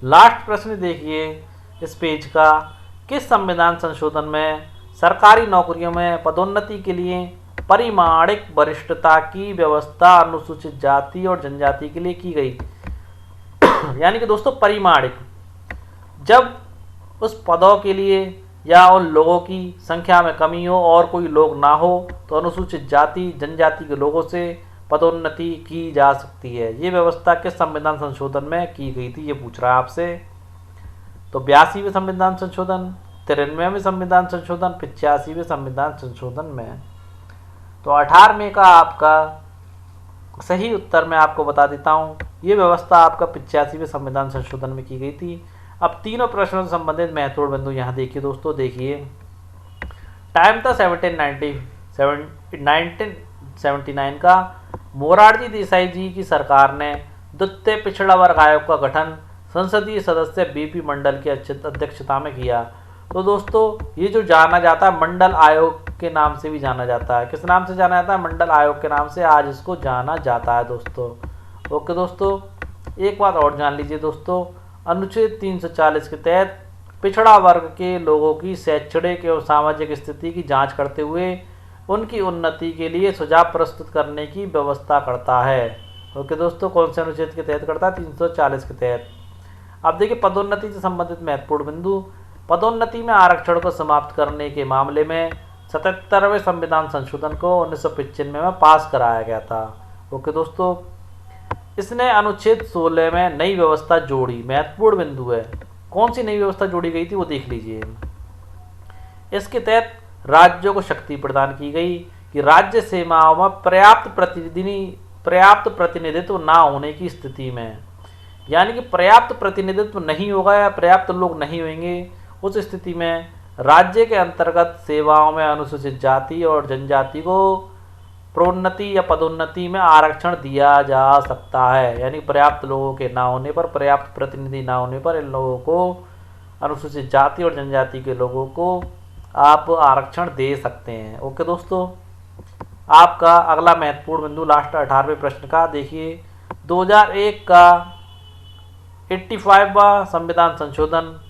लास्ट प्रश्न देखिए इस पेज का, किस संविधान संशोधन में सरकारी नौकरियों में पदोन्नति के लिए परिमाणिक वरिष्ठता की व्यवस्था अनुसूचित जाति और जनजाति के लिए की गई? यानी कि दोस्तों, परिमाणिक, जब उस पदों के लिए या उन लोगों की संख्या में कमी हो और कोई लोग ना हो तो अनुसूचित जाति जनजाति के लोगों से पदोन्नति की जा सकती है। ये व्यवस्था किस संविधान संशोधन में की गई थी, ये पूछ रहा है आपसे। तो 82वें संविधान संशोधन, 93वें संविधान संशोधन, 85वें संविधान संशोधन में। तो 18वें का आपका सही उत्तर मैं आपको बता देता हूँ। ये व्यवस्था आपका 85वें संविधान संशोधन में की गई थी। अब तीनों प्रश्नों से संबंधित महत्वपूर्ण बिंदु यहाँ देखिए दोस्तों। देखिए, टाइम था 1979 का। मोरारजी देसाई जी की सरकार ने द्वितीय पिछड़ा वर्ग आयोग का गठन संसदीय सदस्य बीपी मंडल की अध्यक्षता में किया। तो दोस्तों, ये जो जाना जाता है मंडल आयोग के नाम से भी जाना जाता है। किस नाम से जाना जाता है? मंडल आयोग के नाम से आज इसको जाना जाता है दोस्तों। ओके दोस्तों, एक बात और जान लीजिए दोस्तों, अनुच्छेद 340 के तहत पिछड़ा वर्ग के लोगों की शैक्षणिक एवं सामाजिक स्थिति की जांच करते हुए उनकी उन्नति के लिए सुझाव प्रस्तुत करने की व्यवस्था करता है। ओके दोस्तों, कौन से अनुच्छेद के तहत करता है? 340 के तहत। अब देखिए, पदोन्नति से संबंधित महत्वपूर्ण बिंदु। पदोन्नति में आरक्षण को समाप्त करने के मामले में 77वें संविधान संशोधन को 1995 में पास कराया गया था। ओके दोस्तों, इसने अनुच्छेद 16 में नई व्यवस्था जोड़ी। महत्वपूर्ण बिंदु है, कौन सी नई व्यवस्था जोड़ी गई थी वो देख लीजिए। इसके तहत राज्यों को शक्ति प्रदान की गई कि राज्य सीमाओं में पर्याप्त प्रतिनिधित्व ना होने की स्थिति में, यानी कि पर्याप्त प्रतिनिधित्व नहीं होगा या पर्याप्त लोग नहीं होंगे, उस स्थिति में राज्य के अंतर्गत सेवाओं में अनुसूचित जाति और जनजाति को प्रोन्नति या पदोन्नति में आरक्षण दिया जा सकता है। यानी पर्याप्त लोगों के ना होने पर, पर्याप्त प्रतिनिधि ना होने पर इन लोगों को, अनुसूचित जाति और जनजाति के लोगों को आप आरक्षण दे सकते हैं। ओके दोस्तों, आपका अगला महत्वपूर्ण बिंदु लास्ट 18वें प्रश्न का देखिए। 2001 का 85वां संविधान संशोधन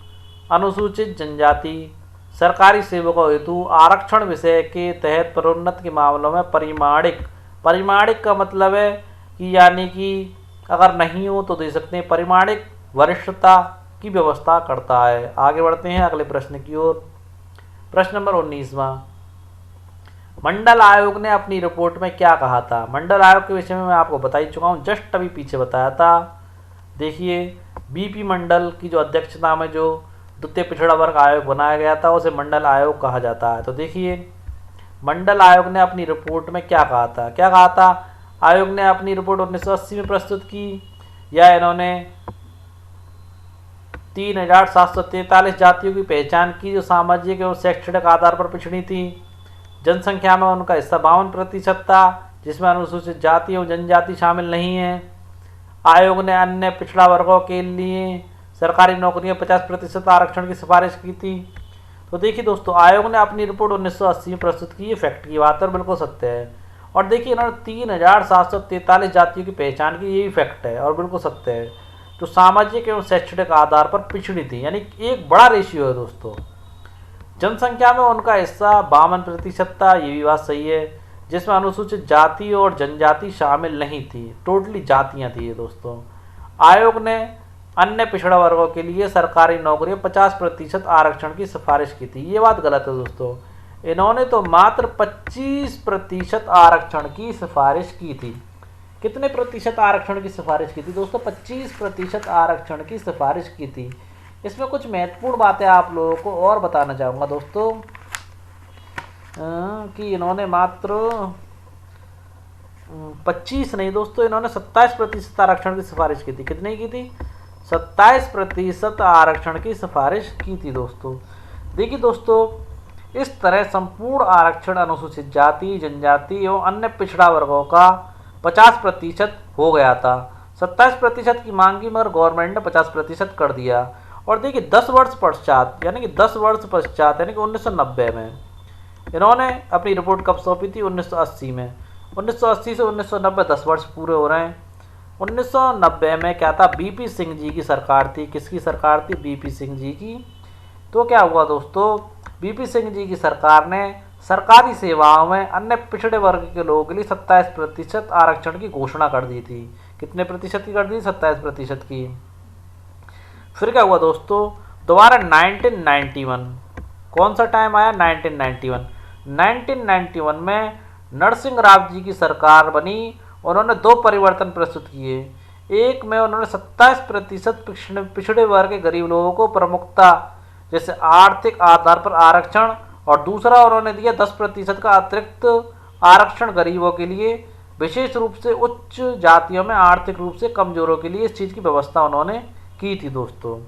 अनुसूचित जनजाति सरकारी सेवकों हेतु आरक्षण विषय के तहत पदोन्नति के मामलों में परिमाणिक का मतलब है कि यानी कि अगर नहीं हो तो दे सकते हैं, परिमाणिक वरिष्ठता की व्यवस्था करता है। आगे बढ़ते हैं अगले प्रश्न की ओर। प्रश्न नंबर 19वां, मंडल आयोग ने अपनी रिपोर्ट में क्या कहा था? मंडल आयोग के विषय में मैं आपको बता ही चुका हूँ, जस्ट अभी पीछे बताया था। देखिए, बीपी मंडल की जो अध्यक्षता में जो द्वितीय पिछड़ा वर्ग आयोग बनाया गया था उसे मंडल आयोग कहा जाता है। तो देखिए, मंडल आयोग ने अपनी रिपोर्ट में क्या कहा था? आयोग ने अपनी रिपोर्ट 1980 में प्रस्तुत की, या इन्होंने 3743 जातियों की पहचान की जो सामाजिक एवं शैक्षणिक आधार पर पिछड़ी थी। जनसंख्या में उनका हिस्सा 52% था, जिसमें अनुसूचित जाति एवं जनजाति शामिल नहीं है। आयोग ने अन्य पिछड़ा वर्गों के लिए सरकारी नौकरियों 50% आरक्षण की सिफारिश की थी। तो देखिए दोस्तों, आयोग ने अपनी रिपोर्ट 1980 में प्रस्तुत की। ये फैक्ट की बात है, बिल्कुल सत्य है। और देखिए, इन्होंने 3743 जातियों की पहचान की, ये भी फैक्ट है और बिल्कुल सत्य है, जो सामाजिक एवं शैक्षणिक आधार पर पिछड़ी थी। यानी एक बड़ा रेशियो है दोस्तों। जनसंख्या में उनका हिस्सा 52% था, ये भी बात सही है, जिसमें अनुसूचित जाति और जनजाति शामिल नहीं थी, टोटली जातियां थी ये दोस्तों। आयोग ने अन्य पिछड़ा वर्गों के लिए सरकारी नौकरियों 50% आरक्षण की सिफारिश की थी। ये बात गलत है दोस्तों। इन्होंने तो मात्र 25% आरक्षण की सिफारिश की थी। कितने प्रतिशत आरक्षण की सिफारिश की थी दोस्तों? 25% आरक्षण की सिफारिश की थी। इसमें कुछ महत्वपूर्ण बातें आप लोगों को और बताना चाहूँगा दोस्तों कि इन्होंने मात्र 25 नहीं दोस्तों, इन्होंने 27% आरक्षण की सिफारिश की थी। कितने की थी? 27% आरक्षण की सिफारिश की थी दोस्तों। देखिए दोस्तों, इस तरह संपूर्ण आरक्षण अनुसूचित जाति, जनजाति एवं अन्य पिछड़ा वर्गों का 50% हो गया था। 27% की मांग की, मगर गवर्नमेंट ने 50% कर दिया। और देखिए 10 वर्ष पश्चात यानी कि 1990 में इन्होंने अपनी रिपोर्ट कब सौंपी थी? 1980 में। 1980 से 1990 10 वर्ष पूरे हो रहे हैं। 1990 में क्या था? बीपी सिंह जी की सरकार थी। किसकी सरकार थी? बीपी सिंह जी की। तो क्या हुआ दोस्तों? बीपी सिंह जी की सरकार ने सरकारी सेवाओं में अन्य पिछड़े वर्ग के लोगों के लिए 27% आरक्षण की घोषणा कर दी थी। कितने प्रतिशत की कर दी? 27% की। फिर क्या हुआ दोस्तों? दोबारा 1991, कौन सा टाइम आया? 1991। 1991 में नरसिंह राव जी की सरकार बनी। उन्होंने 2 परिवर्तन प्रस्तुत किए। एक में उन्होंने 27% पिछड़े वर्ग के गरीब लोगों को प्रमुखता, जैसे आर्थिक आधार पर आरक्षण, और दूसरा उन्होंने दिया 10% का अतिरिक्त आरक्षण गरीबों के लिए, विशेष रूप से उच्च जातियों में आर्थिक रूप से कमजोरों के लिए। इस चीज़ की व्यवस्था उन्होंने की थी दोस्तों।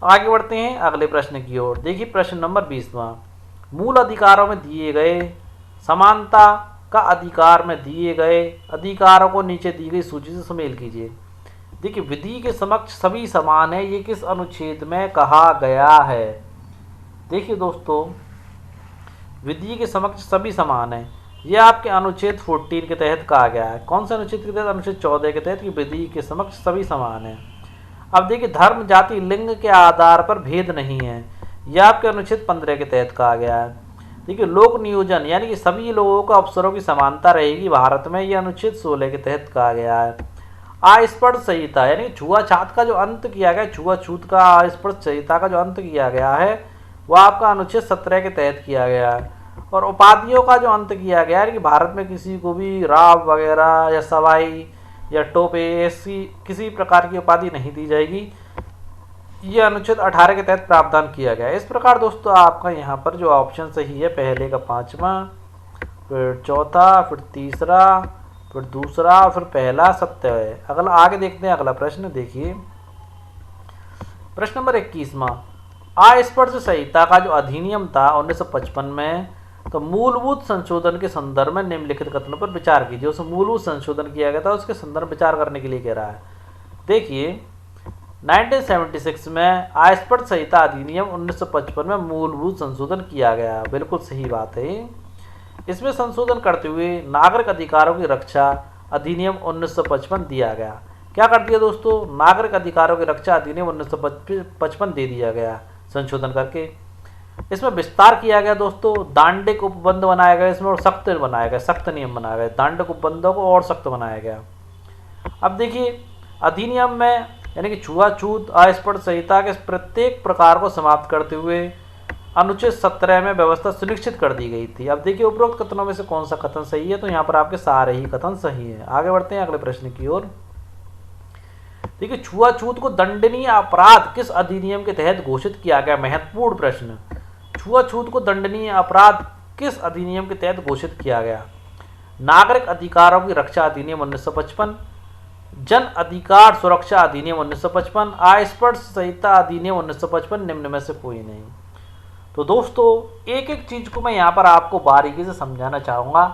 आगे बढ़ते हैं अगले प्रश्न की ओर। देखिए प्रश्न नंबर 20वां, मूल अधिकारों में दिए गए समानता का अधिकार में दिए गए अधिकारों को नीचे दी गई सूची से सुमेल कीजिए। देखिए विधि के समक्ष सभी समान है, ये किस अनुच्छेद में कहा गया है? देखिए दोस्तों, विधि के समक्ष सभी समान है, यह आपके अनुच्छेद 14 के तहत कहा गया है। कौन से अनुच्छेद के तहत? अनुच्छेद 14 के तहत, कि विधि के समक्ष सभी समान है। अब देखिए धर्म, जाति, लिंग के आधार पर भेद नहीं है, यह आपके अनुच्छेद 15 के तहत कहा गया है। देखिए लोक नियोजन यानी कि सभी लोगों को अवसरों की समानता रहेगी भारत में, यह अनुच्छेद 16 के तहत कहा गया है। अस्पृश्य संहिता यानी छुआछूत का जो अंत किया गया, छुआछूत का, अस्पृश्य संहिता का जो अंत किया गया है, वह आपका अनुच्छेद 17 के तहत किया गया है। और उपाधियों का जो अंत किया गया है कि भारत में किसी को भी राव वगैरह या सवाई या टोपे ऐसी किसी प्रकार की उपाधि नहीं दी जाएगी, ये अनुच्छेद 18 के तहत प्रावधान किया गया है। इस प्रकार दोस्तों आपका यहाँ पर जो ऑप्शन सही है, पहले का 5वां, फिर चौथा, फिर तीसरा, फिर दूसरा, फिर पहला सत्य है। अगला आगे देखते हैं अगला प्रश्न। देखिए प्रश्न नंबर 21वां, अस्पृश्य संहिता का जो अधिनियम था 1955 में, तो मूलभूत संशोधन के संदर्भ में निम्नलिखित कथनों पर विचार कीजिए। उस मूलभूत संशोधन किया गया था, उसके संदर्भ में विचार करने के लिए कह रहा है। देखिए 1976 में अस्पृश्य संहिता अधिनियम 1955 में मूलभूत संशोधन किया गया। बिल्कुल सही बात है। इसमें संशोधन करते हुए नागरिक अधिकारों की रक्षा अधिनियम 1955 दिया गया। क्या कर दिया दोस्तों? नागरिक अधिकारों की रक्षा अधिनियम 1955 दे दिया गया संशोधन करके। इसमें विस्तार किया गया दोस्तों, दांडिक उपबंध बनाया गया इसमें, और सख्त बनाया गया, सख्त नियम बनाया गया, दांडिक उपबंधों को और सख्त बनाया गया। अब देखिए अधिनियम में यानी कि छुआछूत अस्पृश्य संहिता के प्रत्येक प्रकार को समाप्त करते हुए अनुच्छेद 17 में व्यवस्था सुनिश्चित कर दी गई थी। अब देखिए उपरोक्त कथनों में से कौन सा कथन सही है? तो यहाँ पर आपके सारे ही कथन सही है। आगे बढ़ते हैं अगले प्रश्न की ओर। देखिए छुआछूत को दंडनीय अपराध किस अधिनियम के तहत घोषित किया गया? महत्वपूर्ण प्रश्न। छुआछूत को दंडनीय अपराध किस अधिनियम के तहत घोषित किया गया? नागरिक अधिकारों की रक्षा अधिनियम 1955, जन अधिकार सुरक्षा अधिनियम 1955, अस्पृश्य संहिता अधिनियम 1955, निम्न में से कोई नहीं। तो दोस्तों एक एक चीज को मैं यहाँ पर आपको बारीकी से समझाना चाहूँगा।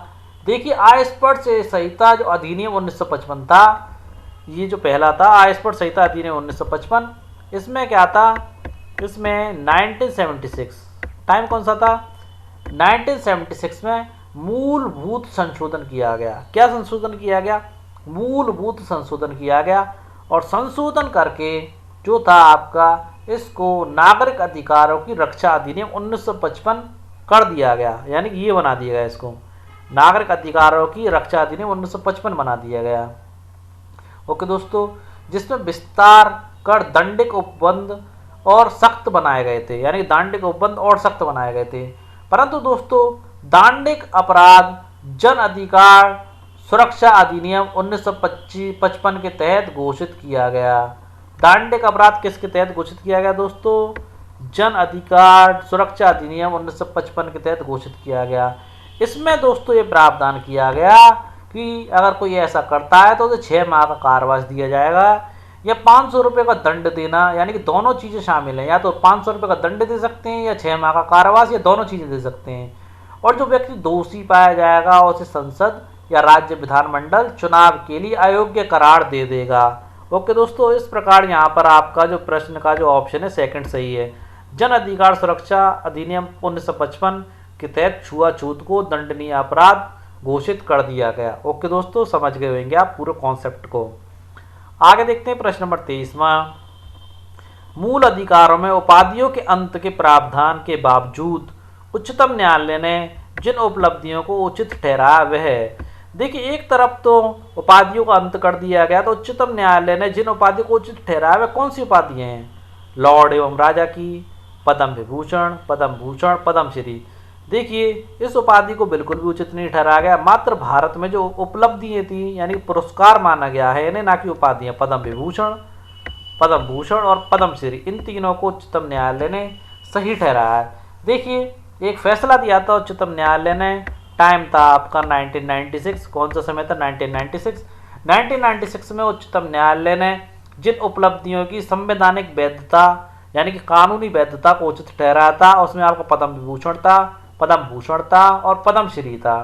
देखिए अस्पृश्य संहिता जो अधिनियम 1955 था, ये जो पहला था अस्पृश्य संहिता अधिनियम 1955, इसमें क्या था? इसमें 1976 टाइम कौन सा था? 1976 में मूलभूत संशोधन किया गया। क्या संशोधन किया गया? मूलभूत संशोधन किया गया, और संशोधन करके जो था आपका इसको नागरिक अधिकारों की रक्षा अधिनियम 1955 कर दिया गया, यानी कि ये बना दिया गया, इसको नागरिक अधिकारों की रक्षा अधिनियम 1955 बना दिया गया। ओके दोस्तों, जिसमें विस्तार कर दंडिक उपबंध और सख्त बनाए गए थे, यानी दांडिक उपबंध और सख्त बनाए गए थे। परंतु दोस्तों दांडिक अपराध जन अधिकार सुरक्षा अधिनियम 1955 के तहत घोषित किया गया। दांडिक अपराध किसके तहत घोषित किया गया दोस्तों? जन अधिकार सुरक्षा अधिनियम 1955 के तहत घोषित किया गया। इसमें दोस्तों ये प्रावधान किया गया कि अगर कोई ऐसा करता है तो उसे 6 माह का कारावास दिया जाएगा या 500 रुपये का दंड देना, यानी कि दोनों चीज़ें शामिल हैं। या तो 500 रुपये का दंड दे सकते हैं या 6 माह का कारावास, या दोनों चीज़ें दे सकते हैं। और जो व्यक्ति दोषी पाया जाएगा उसे संसद या राज्य विधानमंडल चुनाव के लिए अयोग्य करार दे देगा। ओके दोस्तों, इस प्रकार यहाँ पर आपका जो प्रश्न का जो ऑप्शन है सेकंड सही है। जन अधिकार सुरक्षा अधिनियम 1955 के तहत छुआछूत को दंडनीय अपराध घोषित कर दिया गया। ओके दोस्तों, समझ गए होंगे आप पूरे कॉन्सेप्ट को। आगे देखते हैं प्रश्न नंबर 23वां। मूल अधिकारों में उपाधियों के अंत के प्रावधान के बावजूद उच्चतम न्यायालय ने जिन उपलब्धियों को उचित ठहराया वह है। देखिए, एक तरफ तो उपाधियों का अंत कर दिया गया, तो उच्चतम न्यायालय ने जिन उपाधियों को उचित ठहराया वह कौन सी उपाधियां हैं? लॉर्ड एवं राजा की, पद्म विभूषण, पद्म भूषण, पद्मश्री। देखिए, इस उपाधि को बिल्कुल भी उचित नहीं ठहराया गया। मात्र भारत में जो उपलब्धियां थी यानी पुरस्कार माना गया है इन्हें, ना कि उपाधियां। पद्म विभूषण, पद्म भूषण और पद्मश्री, इन तीनों को उच्चतम न्यायालय ने सही ठहराया है। देखिए, एक फैसला दिया था उच्चतम न्यायालय ने, टाइम था आपका 1996। कौन सा समय था? 1996। 1996 में उच्चतम न्यायालय ने जिन उपलब्धियों की संवैधानिक वैधता यानी कि कानूनी वैधता को उचित ठहराया था, उसमें आपका पद्म विभूषण था, पद्म भूषण था और पद्मश्री था।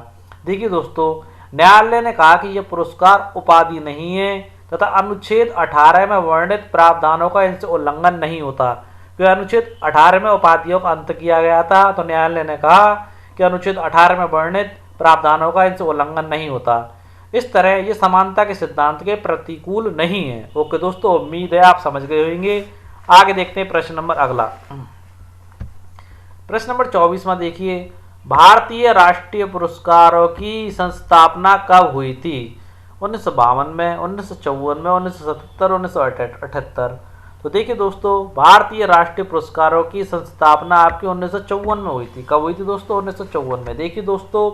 देखिए दोस्तों, न्यायालय ने कहा कि यह पुरस्कार उपाधि नहीं है तथा अनुच्छेद 18 में वर्णित प्रावधानों का इनसे उल्लंघन नहीं होता। क्योंकि अनुच्छेद 18 में उपाधियों का अंत किया गया था, तो न्यायालय ने कहा कि अनुच्छेद 18 में वर्णित प्रावधानों का इनसे उल्लंघन नहीं होता। इस तरह ये समानता के सिद्धांत के प्रतिकूल नहीं है। ओके दोस्तों, उम्मीद है आप समझ गए होंगे। आगे देखते हैं प्रश्न नंबर अगला। प्रश्न नंबर 24वां देखिए, भारतीय राष्ट्रीय पुरस्कारों की संस्थापना कब हुई थी? 1952 में, 1954 में, 1977, 1978। तो देखिए दोस्तों, भारतीय राष्ट्रीय पुरस्कारों की संस्थापना आपकी 1954 में हुई थी। कब हुई थी दोस्तों? 1954 में। देखिए दोस्तों,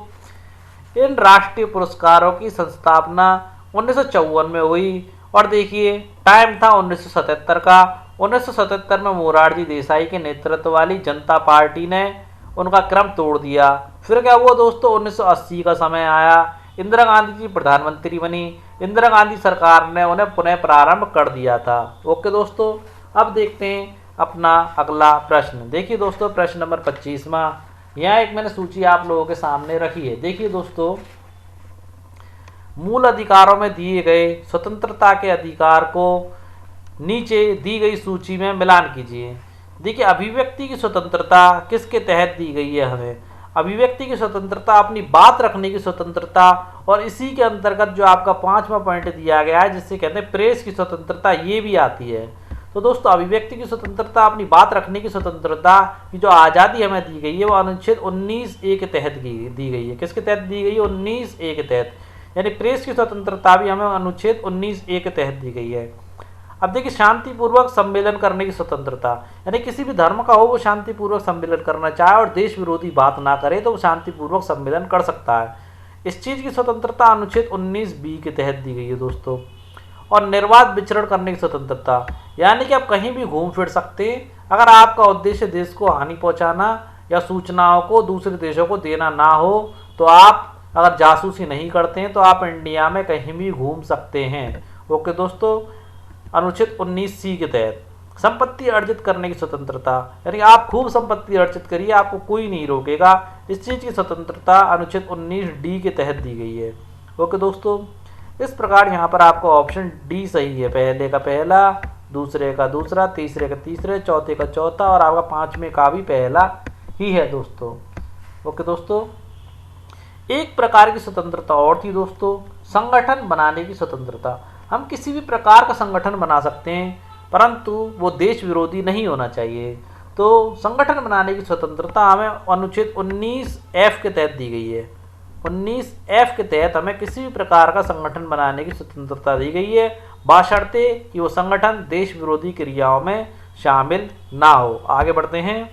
इन राष्ट्रीय पुरस्कारों की संस्थापना 1954 में हुई और देखिए टाइम था 1977 का। 1977 में मोरारजी देसाई के नेतृत्व वाली जनता पार्टी ने उनका क्रम तोड़ दिया। फिर क्या हुआ दोस्तों? 1980 का समय आया, इंदिरा गांधी जी प्रधानमंत्री बनी। इंदिरा गांधी सरकार ने उन्हें पुनः प्रारंभ कर दिया था। ओके दोस्तों, अब देखते हैं अपना अगला प्रश्न। देखिए दोस्तों, प्रश्न नंबर 25वां। यहाँ एक मैंने सूची आप लोगों के सामने रखी है। देखिए दोस्तों, मूल अधिकारों में दिए गए स्वतंत्रता के अधिकार को नीचे दी गई सूची में मिलान कीजिए। देखिए, अभिव्यक्ति की स्वतंत्रता किसके तहत दी गई है? हमें अभिव्यक्ति की स्वतंत्रता, अपनी बात रखने की स्वतंत्रता, और इसी के अंतर्गत जो आपका 5वां पॉइंट दिया गया है जिससे कहते हैं प्रेस की स्वतंत्रता, ये भी आती है। तो दोस्तों, अभिव्यक्ति की स्वतंत्रता, अपनी बात रखने की स्वतंत्रता की जो आज़ादी हमें दी गई है वो अनुच्छेद 19A के तहत दी गई है। किसके तहत दी गई है? 19A के तहत। यानी प्रेस की स्वतंत्रता भी हमें अनुच्छेद 19A के तहत दी गई है। अब देखिए, शांतिपूर्वक सम्मेलन करने की स्वतंत्रता, यानी किसी भी धर्म का हो वो शांतिपूर्वक सम्मेलन करना चाहे और देश विरोधी बात ना करे तो वो शांतिपूर्वक सम्मेलन कर सकता है। इस चीज़ की स्वतंत्रता अनुच्छेद 19B के तहत दी गई है दोस्तों। और निर्बाध विचरण करने की स्वतंत्रता, यानी कि आप कहीं भी घूम फिर सकते हैं अगर आपका उद्देश्य देश को हानि पहुंचाना या सूचनाओं को दूसरे देशों को देना ना हो, तो आप अगर जासूसी नहीं करते हैं तो आप इंडिया में कहीं भी घूम सकते हैं। ओके दोस्तों, अनुच्छेद 19C के तहत। संपत्ति अर्जित करने की स्वतंत्रता, यानी आप खूब संपत्ति अर्जित करिए, आपको कोई नहीं रोकेगा। इस चीज़ की स्वतंत्रता अनुच्छेद 19D के तहत दी गई है। ओके दोस्तों, इस प्रकार यहाँ पर आपका ऑप्शन डी सही है। पहले का पहला, दूसरे का दूसरा, तीसरे का तीसरे, चौथे का चौथा और आपका 5वें का भी पहला ही है दोस्तों। ओके दोस्तों, एक प्रकार की स्वतंत्रता और थी दोस्तों, संगठन बनाने की स्वतंत्रता। हम किसी भी प्रकार का संगठन बना सकते हैं परंतु वो देश विरोधी नहीं होना चाहिए। तो संगठन बनाने की स्वतंत्रता हमें अनुच्छेद 19F के तहत दी गई है। 19F के तहत हमें किसी भी प्रकार का संगठन बनाने की स्वतंत्रता दी गई है, बशर्ते कि वो संगठन देश विरोधी क्रियाओं में शामिल ना हो। आगे बढ़ते हैं,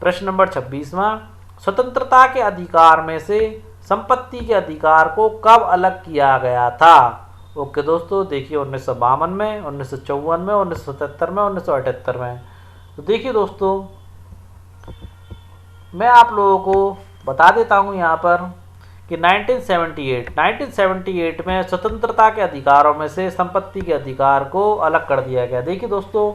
प्रश्न नंबर 26वां। स्वतंत्रता के अधिकार में से संपत्ति के अधिकार को कब अलग किया गया था? ओके दोस्तों, देखिए 1952 में, 1954 में, 1977 में, 1978 में। तो देखिए दोस्तों, मैं आप लोगों को बता देता हूँ यहाँ पर कि 1978 में स्वतंत्रता के अधिकारों में से संपत्ति के अधिकार को अलग कर दिया गया। देखिए दोस्तों,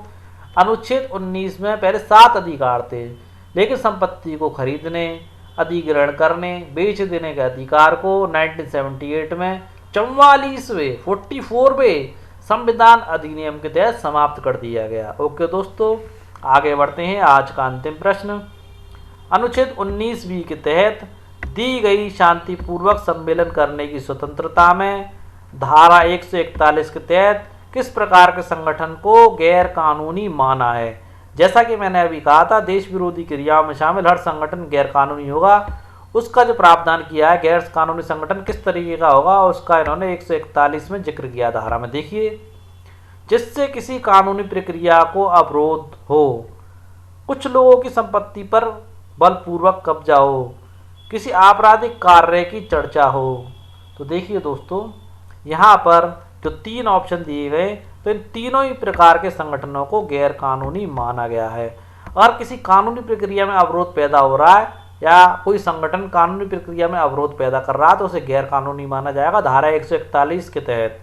अनुच्छेद 19 में पहले 7 अधिकार थे, लेकिन संपत्ति को खरीदने, अधिग्रहण करने, बेच देने के अधिकार को 1978 में 44वें संविधान अधिनियम के तहत समाप्त कर दिया गया। ओके दोस्तों, आगे बढ़ते हैं। आज का अंतिम प्रश्न, अनुच्छेद 19 के तहत दी गई शांतिपूर्वक सम्मेलन करने की स्वतंत्रता में धारा 141 के तहत किस प्रकार के संगठन को गैर कानूनी माना है? जैसा कि मैंने अभी कहा था, देश विरोधी क्रियाओं में शामिल हर संगठन गैर कानूनी होगा। उसका जो प्रावधान किया है गैर कानूनी संगठन किस तरीके का होगा, उसका इन्होंने 141 में जिक्र किया धारा में। देखिए, जिससे किसी कानूनी प्रक्रिया को अवरोध हो, कुछ लोगों की संपत्ति पर बलपूर्वक कब्जा हो, किसी आपराधिक कार्य की चर्चा हो। तो देखिए दोस्तों, यहाँ पर जो 3 ऑप्शन दिए गए, तो इन तीनों ही प्रकार के संगठनों को गैर कानूनी माना गया है। अगर किसी कानूनी प्रक्रिया में अवरोध पैदा हो रहा है या कोई संगठन कानूनी प्रक्रिया में अवरोध पैदा कर रहा है तो उसे गैर कानूनी माना जाएगा धारा 141 के तहत।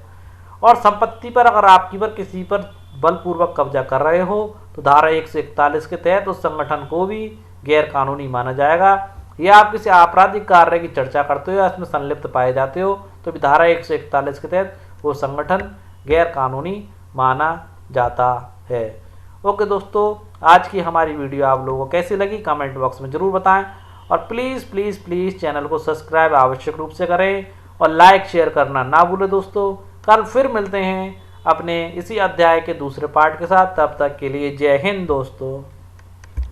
और संपत्ति पर अगर आपकी पर किसी पर बलपूर्वक कब्जा कर रहे हो तो धारा 141 के तहत उस संगठन को भी गैर कानूनी माना जाएगा। या आप किसी आपराधिक कार्य की चर्चा करते हो या इसमें संलिप्त पाए जाते हो तो भी धारा 141 के तहत वो संगठन गैर कानूनी माना जाता है। ओके दोस्तों, आज की हमारी वीडियो आप लोगों को कैसी लगी कमेंट बॉक्स में ज़रूर बताएं। और प्लीज़ चैनल को सब्सक्राइब आवश्यक रूप से करें और लाइक शेयर करना ना भूलें दोस्तों। कल फिर मिलते हैं अपने इसी अध्याय के दूसरे पार्ट के साथ। तब तक के लिए जय हिंद दोस्तों।